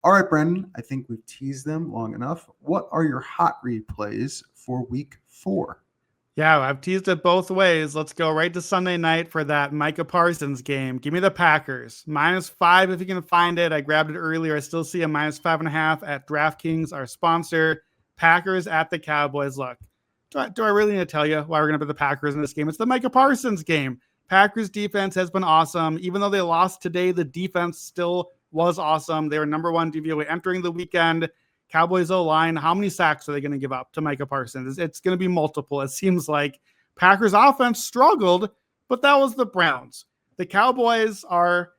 All right, Brandon, I think we've teased them long enough. What are your hot read plays for week 4? Yeah, I've teased it both ways. Let's go right to Sunday night for that Micah Parsons game. Give me the Packers. -5 if you can find it. I grabbed it earlier. I still see a -5.5 at DraftKings, our sponsor. Packers at the Cowboys. Look, do I really need to tell you why we're going to put the Packers in this game? It's the Micah Parsons game. Packers defense has been awesome. Even though they lost today, the defense still was awesome. They were number 1 DVOA entering the weekend. Cowboys O-line, how many sacks are they going to give up to Micah Parsons? It's going to be multiple. It seems like Packers offense struggled, but that was the Browns. The Cowboys are,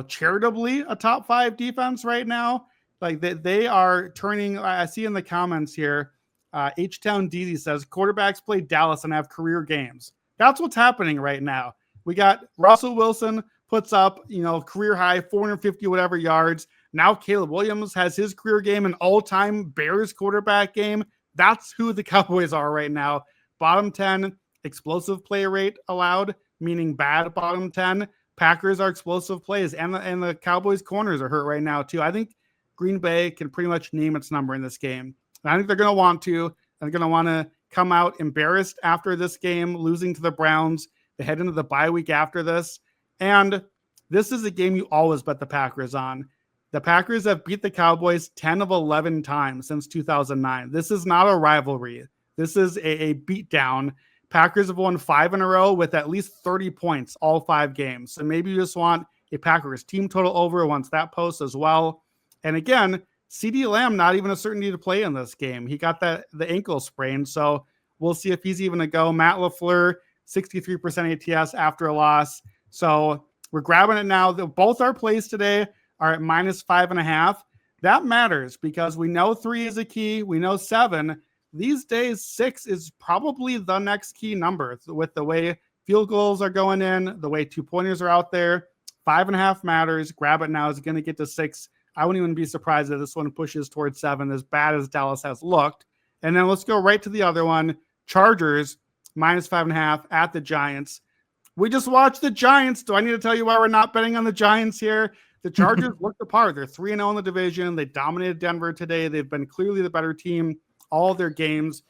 charitably a top 5 defense right now. Like they are turning. I see in the comments here, H-Town DZ says quarterbacks play Dallas and have career games. That's what's happening right now. We got Russell Wilson puts up, career high 450 whatever yards. Now Caleb Williams has his career game, an all-time Bears quarterback game. That's who the Cowboys are right now. Bottom 10 explosive play rate allowed, meaning bad bottom 10. Packers are explosive plays, and the Cowboys corners are hurt right now too. I think Green Bay can pretty much name its number in this game. And I think they're going to want to. They're going to want to come out embarrassed after this game, losing to the Browns. They head into the bye week after this. And this is a game you always bet the Packers on. The Packers have beat the Cowboys 10 of 11 times since 2009. This is not a rivalry. This is a beatdown. Packers have won 5 in a row with at least 30 points all 5 games. So maybe you just want a Packers team total over once that posts as well. And again, CeeDee Lamb, not even a certainty to play in this game. He got the ankle sprain, so we'll see if he's even a go. Matt LaFleur, 63% ATS after a loss. So we're grabbing it now. Both our plays today are at -5.5. That matters because we know 3 is a key. We know 7. These days, 6 is probably the next key number with the way field goals are going in, the way 2-pointers are out there. 5.5 matters. Grab it now. It's going to get to 6. I wouldn't even be surprised if this one pushes towards 7, as bad as Dallas has looked. And then let's go right to the other one. Chargers, -5.5 at the Giants. We just watched the Giants. Do I need to tell you why we're not betting on the Giants here? The Chargers looked the part. They're 3-0 in the division. They dominated Denver today. They've been clearly the better team all of their games.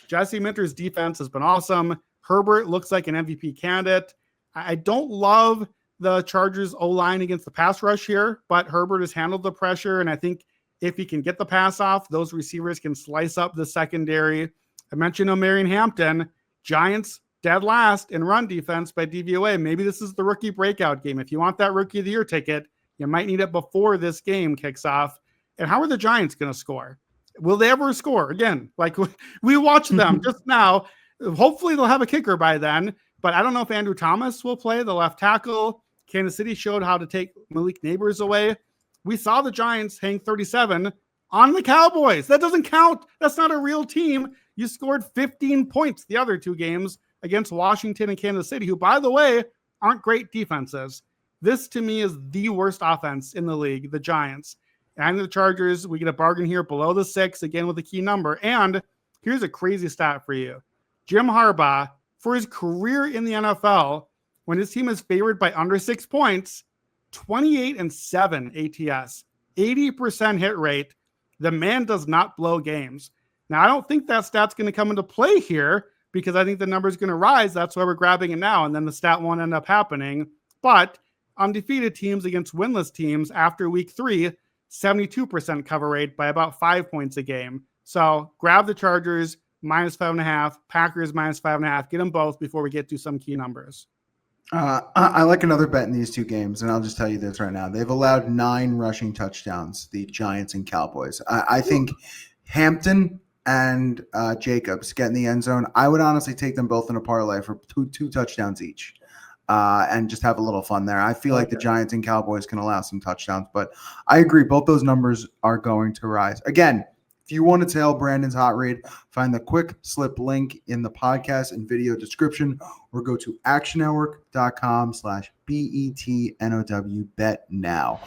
Jesse Minter's defense has been awesome. Herbert looks like an MVP candidate. I don't love the Chargers O-line against the pass rush here, but Herbert has handled the pressure, and I think if he can get the pass off, those receivers can slice up the secondary. I mentioned Omarion Hampton. Giants dead last in run defense by DVOA. Maybe this is the rookie breakout game. If you want that rookie of the year ticket, you might need it before this game kicks off. And how are the Giants going to score? Will they ever score? Again, like we watched them just now. Hopefully they'll have a kicker by then, but I don't know if Andrew Thomas will play the left tackle. Kansas City showed how to take Malik Neighbors away. We saw the Giants hang 37 on the Cowboys. That doesn't count. That's not a real team. You scored 15 points the other 2 games against Washington and Kansas City, who, by the way, aren't great defenses. This, to me, is the worst offense in the league, the Giants. And the Chargers, we get a bargain here below the 6, again with a key number. And here's a crazy stat for you. Jim Harbaugh, for his career in the NFL, when his team is favored by under 6 points, 28-7 ATS, 80% hit rate. The man does not blow games. Now, I don't think that stat's going to come into play here because I think the number is going to rise. That's why we're grabbing it now, and then the stat won't end up happening. But undefeated teams against winless teams after week 3, 72% cover rate by about 5 points a game. So grab the Chargers, -5.5, Packers -5.5. Get them both before we get to some key numbers. I like another bet in these 2 games, and I'll just tell you this right now. They've allowed 9 rushing touchdowns, the Giants and Cowboys. I think Hampton and Jacobs get in the end zone. I would honestly take them both in a parlay for two touchdowns each. And just have a little fun there. I feel like the Giants and Cowboys can allow some touchdowns, but I agree. Both those numbers are going to rise. Again, if you want to tail Brandon's hot read, find the quick slip link in the podcast and video description, or go to actionnetwork.com/BETNOW bet now.